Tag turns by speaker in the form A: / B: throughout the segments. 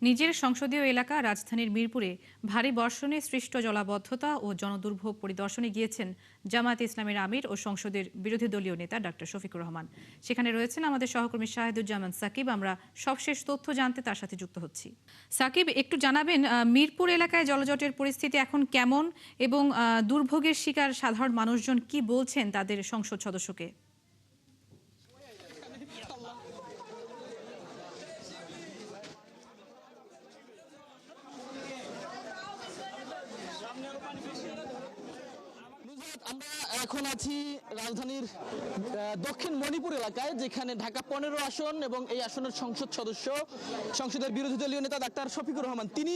A: নিজের সংসদীয় এলাকা রাজধানীর মিরপুরে ভারী বর্ষণে সৃষ্ট জলাবদ্ধতা ও জনদুর্ভোগ পরিদর্শনে গিয়েছেন জামায়াতে ইসলামের আমির ও সংসদের বিরোধী দলীয় নেতা ডক্টর শফিকুর রহমান। সেখানে রয়েছেন আমাদের সহকর্মী শাহেদুজ্জামান সাকিব। আমরা সবশেষ তথ্য জানতে তার সাথে যুক্ত হচ্ছি। সাকিব, একটু জানাবেন মিরপুর এলাকায় জলজটের পরিস্থিতি এখন কেমন এবং দুর্ভোগের শিকার সাধারণ মানুষজন কি বলছেন তাদের সংসদ সদস্যকে?
B: আমরা এখন আছি রাজধানীর দক্ষিণ মণিপুর এলাকায়, যেখানে ঢাকা 15 আসন এবং এই আসনের সংসদ সদস্য, সংসদের বিরোধী দলীয় নেতা ডাক্তার শফিকুর রহমান, তিনি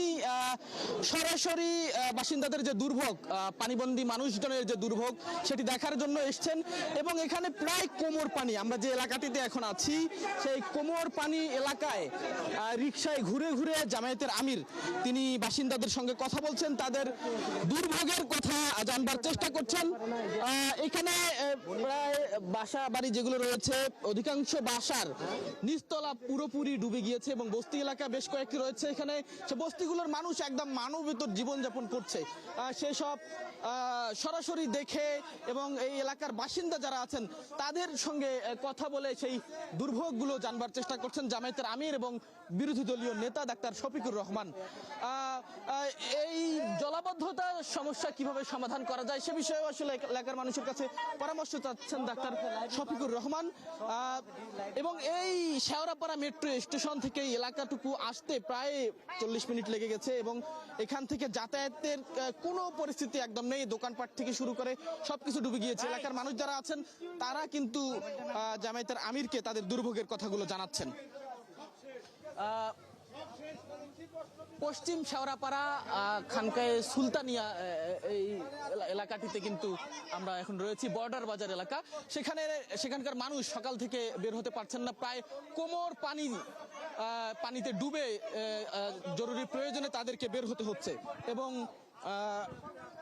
B: সরাসরি বাসিন্দাদের যে দুর্ভোগ, পানিবন্দী মানুষজনের যে দুর্ভোগ, সেটি দেখার জন্য এসছেন। এবং এখানে প্রায় কোমর পানি, আমরা যে এলাকাটিতে এখন আছি সেই কোমর পানি এলাকায় রিকশায় ঘুরে ঘুরে জামায়াতের আমির তিনি বাসিন্দাদের সঙ্গে কথা বলছেন, তাদের দুর্ভোগের কথা জানবার চেষ্টা করছেন। এখানে প্রায় বাসা বাড়ি যেগুলো রয়েছে, অধিকাংশ বাসার নিচতলা পুরোপুরি ডুবে গিয়েছে এবং বস্তি এলাকা বেশ কয়েকটি রয়েছে। এখানে সে বস্তিগুলোর মানুষ একদম মানবেতর জীবনযাপন করছে, সেসব সরাসরি দেখে এবং এই এলাকার বাসিন্দা যারা আছেন তাদের সঙ্গে কথা বলে সেই দুর্ভোগগুলো জানবার চেষ্টা করছেন জামায়াতের আমির এবং বিরোধী দলীয় নেতা ডাক্তার শফিকুর রহমান। এই জলাবদ্ধতার সমস্যা কিভাবে সমাধান করা যায় সে বিষয়ে আসলে এলাকার মানুষের কাছে পরামর্শ চাচ্ছেন ডাক্তার শফিকুর রহমান। এবং এই শেওড়াপাড়া মেট্রো স্টেশন থেকে এই এলাকাটুকু আসতে প্রায় 40 মিনিট লেগে গেছে এবং এখান থেকে যাতায়াতের কোনো পরিস্থিতি একদম নেই। দোকানপাট থেকে শুরু করে সবকিছু ডুবে গিয়েছে। এলাকার মানুষ যারা আছেন তারা কিন্তু জামায়াতের আমিরকে তাদের দুর্ভোগের কথাগুলো জানাচ্ছেন। পশ্চিম শেওড়াপাড়া খানকায়ে সুলতানিয়া এই এলাকাটিতে কিন্তু আমরা এখন রয়েছি, বর্ডার বাজার এলাকা। সেখানকার মানুষ সকাল থেকে বের হতে পারছেন না, প্রায় কোমর পানিতে ডুবে জরুরি প্রয়োজনে তাদেরকে বের হতে হচ্ছে। এবং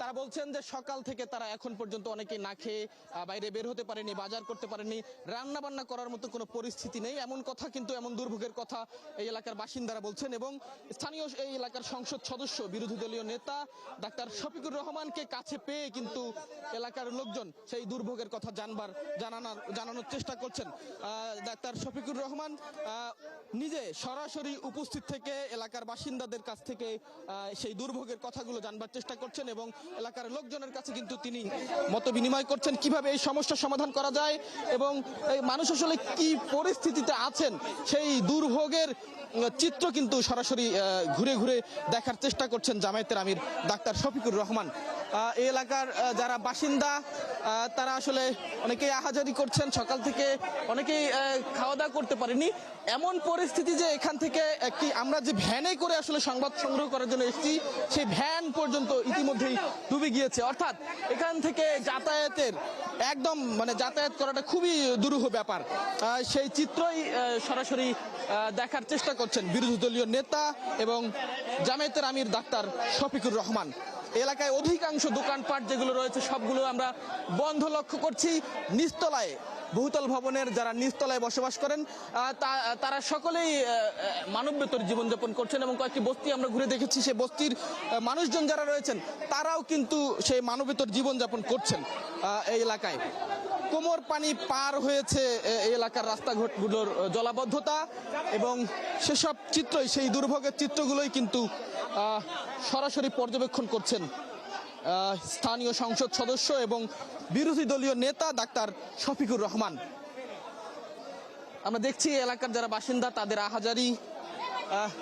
B: তারা বলছেন যে সকাল থেকে তারা এখন পর্যন্ত অনেকেই না খেয়ে বাইরে বের হতে পারেনি, বাজার করতে পারেনি, রান্না বান্না করার মতো কোনো পরিস্থিতি নেই, এমন কথা কিন্তু, এমন দুর্ভোগের কথা এই এলাকার বাসিন্দারা বলছেন। এবং স্থানীয় এই এলাকার সংসদ সদস্য বিরোধী দলীয় নেতা ডাক্তার শফিকুর রহমানকে কাছে পেয়ে কিন্তু এলাকার লোকজন সেই দুর্ভোগের কথা জানানোর চেষ্টা করছেন। ডাক্তার শফিকুর রহমান নিজে সরাসরি উপস্থিত থেকে এলাকার বাসিন্দাদের কাছ থেকে সেই দুর্ভোগের কথাগুলো জানবার চেষ্টা করছেন এবং এলাকার লোকজনের কাছে কিন্তু তিনি মত বিনিময় করছেন কিভাবে এই সমস্যার সমাধান করা যায় এবং এই মানুষ আসলে কি পরিস্থিতিতে আছেন সেই দুর্ভোগের চিত্র কিন্তু সরাসরি ঘুরে ঘুরে দেখার চেষ্টা করছেন জামায়াতের আমির ডাক্তার শফিকুর রহমান। এই এলাকার যারা বাসিন্দা তারা আসলে অনেকেই আহাজারি করছেন, সকাল থেকে অনেকেই খাওয়া দাওয়া করতে পারেনি, এমন পরিস্থিতি যে এখান থেকে আমরা যে ভ্যানে করে আসলে সংবাদ সংগ্রহ করার জন্য এসেছি সেই ভ্যান পর্যন্ত ইতিমধ্যেই ডুবে গিয়েছে। অর্থাৎ এখান থেকে যাতায়াতের একদম যাতায়াত করাটা খুবই দুরূহ ব্যাপার। সেই চিত্রই সরাসরি দেখার চেষ্টা করছেন বিরোধী দলীয় নেতা এবং জামায়াতের আমির ডাক্তার শফিকুর রহমান। এলাকায় অধিকাংশ দোকানপাট যেগুলো রয়েছে সবগুলো আমরা বন্ধ লক্ষ্য করছি। নিচতলায় বহুতল ভবনের যারা নিচতলায় বসবাস করেন তারা সকলেই মানবেতর জীবনযাপন করছেন এবং কয়েকটি বস্তি আমরা ঘুরে দেখেছি, সেই বস্তির মানুষজন যারা রয়েছেন তারাও কিন্তু সেই মানবেতর জীবনযাপন করছেন। এই এলাকায় কোমর পানি পার হয়েছে এই এলাকার রাস্তাঘাটগুলোর জলাবদ্ধতা এবং সেসব চিত্রই, সেই দুর্ভোগের চিত্রগুলোই কিন্তু সরাসরি পর্যবেক্ষণ করছেন স্থানীয় সংসদ সদস্য এবং বিরোধী দলীয় নেতা ডাক্তার শফিকুর রহমান। আমরা দেখছি এলাকার যারা বাসিন্দা তাদের আহাজারি,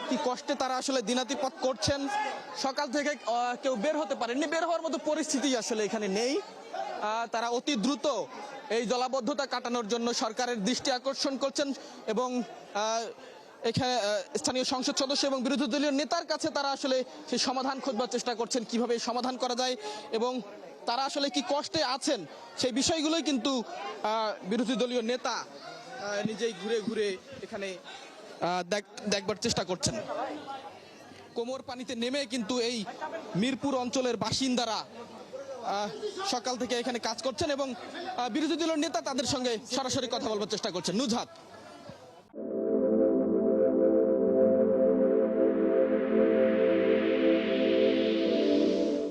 B: কি কষ্টে তারা আসলে দিনাতিপাত করছেন। সকাল থেকে কেউ বের হতে পারেননি, বের হওয়ার মতো পরিস্থিতি আসলে এখানে নেই। তারা অতি দ্রুত এই জলাবদ্ধতা কাটানোর জন্য সরকারের দৃষ্টি আকর্ষণ করছেন এবং এখানে স্থানীয় সংসদ সদস্য এবং বিরোধী দলীয় নেতার কাছে তারা আসলে সেই সমাধান খোঁজবার চেষ্টা করছেন কিভাবে সমাধান করা যায় এবং তারা আসলে কি কষ্টে আছেন সেই বিষয়গুলোই কিন্তু বিরোধী দলীয় নেতা নিজেই ঘুরে ঘুরে এখানে দেখবার চেষ্টা করছেন। কোমর পানিতে নেমে কিন্তু এই মিরপুর অঞ্চলের বাসিন্দারা সকাল থেকে এখানে কাজ করছেন এবং বিরোধী দলীয় নেতা তাদের সঙ্গে সরাসরি কথা বলবার চেষ্টা করছেন। নুজহাত।